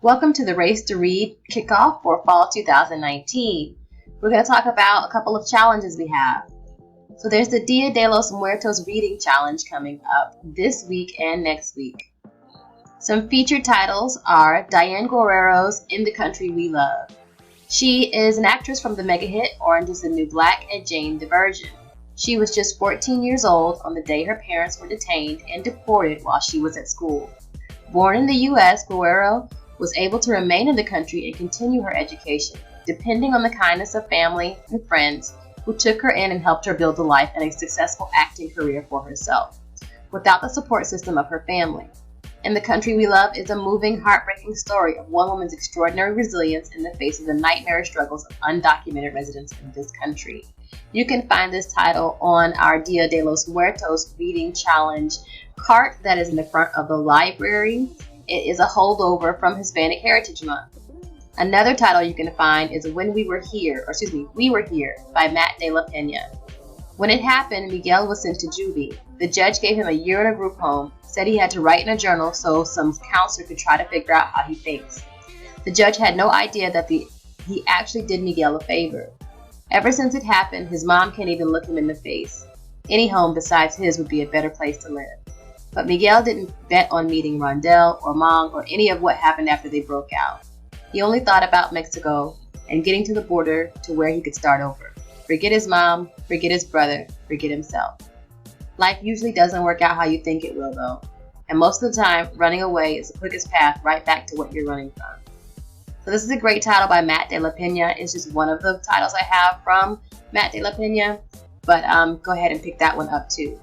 Welcome to the Race to Read Kickoff for Fall 2019. We're going to talk about a couple of challenges we have. So there's the Dia de los Muertos reading challenge coming up this week and next week. Some featured titles are Diane Guerrero's In the Country We Love. She is an actress from the mega hit Orange is the New Black and Jane the Virgin. She was just 14 years old on the day her parents were detained and deported while she was at school. Born in the U.S., Guerrero was able to remain in the country and continue her education, depending on the kindness of family and friends who took her in and helped her build a life and a successful acting career for herself, without the support system of her family. In the Country We Love is a moving, heartbreaking story of one woman's extraordinary resilience in the face of the nightmarish struggles of undocumented residents in this country. You can find this title on our Dia de los Muertos reading challenge cart that is in the front of the library. It is a holdover from Hispanic Heritage Month. Another title you can find is We Were Here by Matt De La Pena. When it happened, Miguel was sent to juvie. The judge gave him a year in a group home, said he had to write in a journal so some counselor could try to figure out how he thinks. The judge had no idea that he actually did Miguel a favor. Ever since it happened, his mom can't even look him in the face. Any home besides his would be a better place to live. But Miguel didn't bet on meeting Rondell or Mong or any of what happened after they broke out. He only thought about Mexico and getting to the border to where he could start over. Forget his mom, forget his brother, forget himself. Life usually doesn't work out how you think it will, though. And most of the time, running away is the quickest path right back to what you're running from. So this is a great title by Matt De La Pena. It's just one of the titles I have from Matt De La Pena, but go ahead and pick that one up too.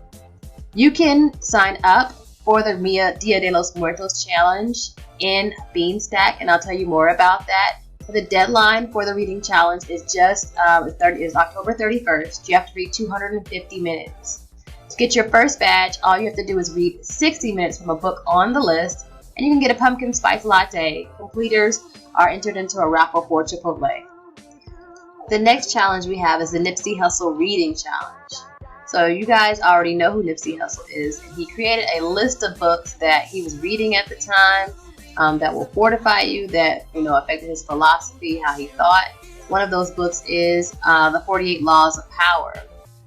You can sign up for the Dia de los Muertos challenge in Beanstack, and I'll tell you more about that. The deadline for the reading challenge is is October 31st. You have to read 250 minutes. To get your first badge, all you have to do is read 60 minutes from a book on the list, and you can get a pumpkin spice latte. Completers are entered into a raffle for Chipotle. The next challenge we have is the Nipsey Hussle reading challenge. So you guys already know who Nipsey Hussle is. He created a list of books that he was reading at the time that will fortify you, that affected his philosophy, how he thought. One of those books is The 48 Laws of Power.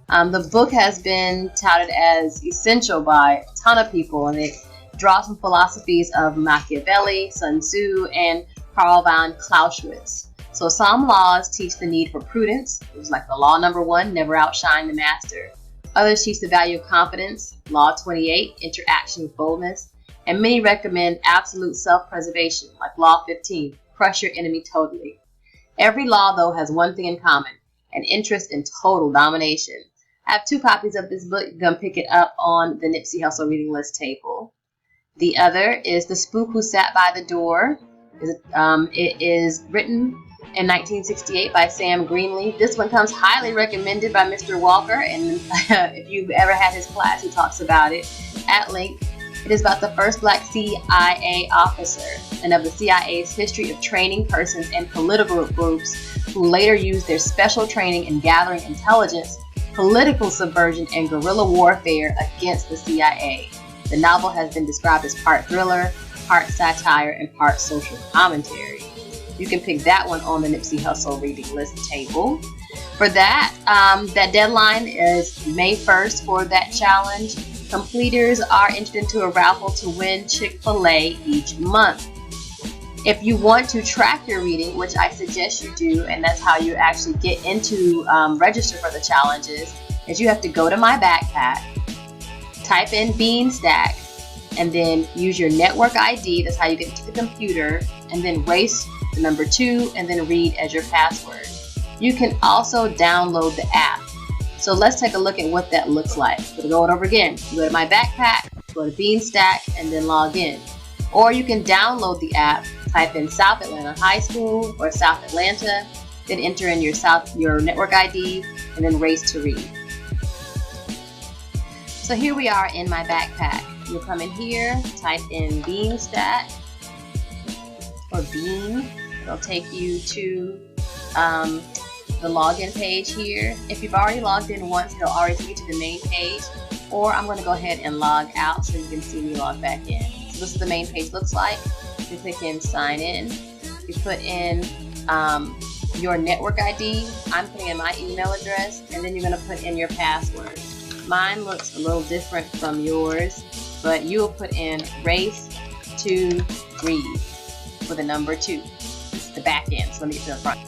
The book has been touted as essential by a ton of people, and it draws from philosophies of Machiavelli, Sun Tzu, and Karl von Clausewitz. So some laws teach the need for prudence, which is like the law number 1, never outshine the master. Others teach the value of confidence, law 28, interaction with boldness, and many recommend absolute self-preservation, like law 15, crush your enemy totally. Every law, though, has one thing in common, an interest in total domination. I have 2 copies of this book. You can pick it up on the Nipsey Hussle reading list table. The other is The Spook Who Sat by the Door. It is written in 1968 by Sam Greenlee. This one comes highly recommended by Mr. Walker, and if you've ever had his class, he talks about it at length. It is about the first black CIA officer and of the CIA's history of training persons and political groups who later used their special training in gathering intelligence, political subversion, and guerrilla warfare against the CIA. The novel has been described as part thriller, part satire, and part social commentary. You can pick that one on the Nipsey Hussle reading list table. For that, that deadline is May 1st for that challenge. Completers are entered into a raffle to win Chick-fil-A each month. If you want to track your reading, which I suggest you do, and that's how you actually get into register for the challenges, is you have to go to my backpack, type in Beanstack, and then use your network ID. That's how you get to the computer, and then race the number 2, and then read as your password. You can also download the app. So let's take a look at what that looks like. We'll go over again. You go to my backpack, go to Beanstack, and then log in. Or you can download the app, type in South Atlanta High School or South Atlanta, then enter in your network ID, and then Race to Read. So here we are in my backpack. You'll come in here, type in Beanstack or Bean. It'll take you to the login page here. If you've already logged in once, it'll already take you to the main page. Or I'm going to go ahead and log out so you can see me log back in. So this is the main page looks like. You click in sign in. You put in your network ID. I'm putting in my email address, and then you're going to put in your password. Mine looks a little different from yours, but you will put in Race2Read with a number 2. It's the back end, so let me get to the front.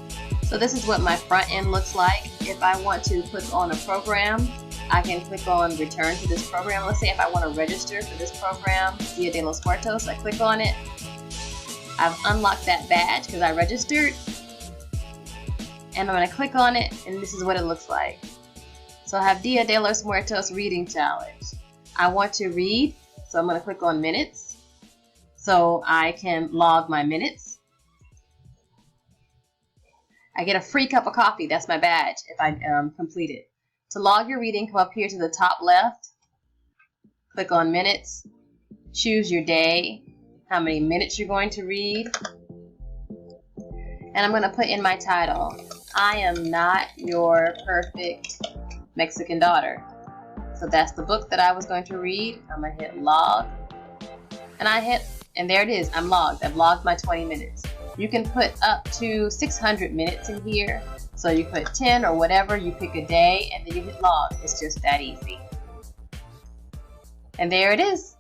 So this is what my front end looks like. If I want to click on a program, I can click on return to this program. Let's say if I want to register for this program, Dia de los Muertos, I click on it. I've unlocked that badge because I registered. And I'm going to click on it, and this is what it looks like. So I have Dia de los Muertos reading challenge. I want to read, so I'm going to click on minutes so I can log my minutes. I get a free cup of coffee. That's my badge if I complete it. To log your reading, come up here to the top left, click on minutes, choose your day, how many minutes you're going to read, and I'm going to put in my title. I am not your perfect Mexican daughter. So that's the book that I was going to read. I'm going to hit log, and there it is. I'm logged. I've logged my 20 minutes. You can put up to 600 minutes in here. So you put 10 or whatever, you pick a day, and then you hit log. It's just that easy. And there it is.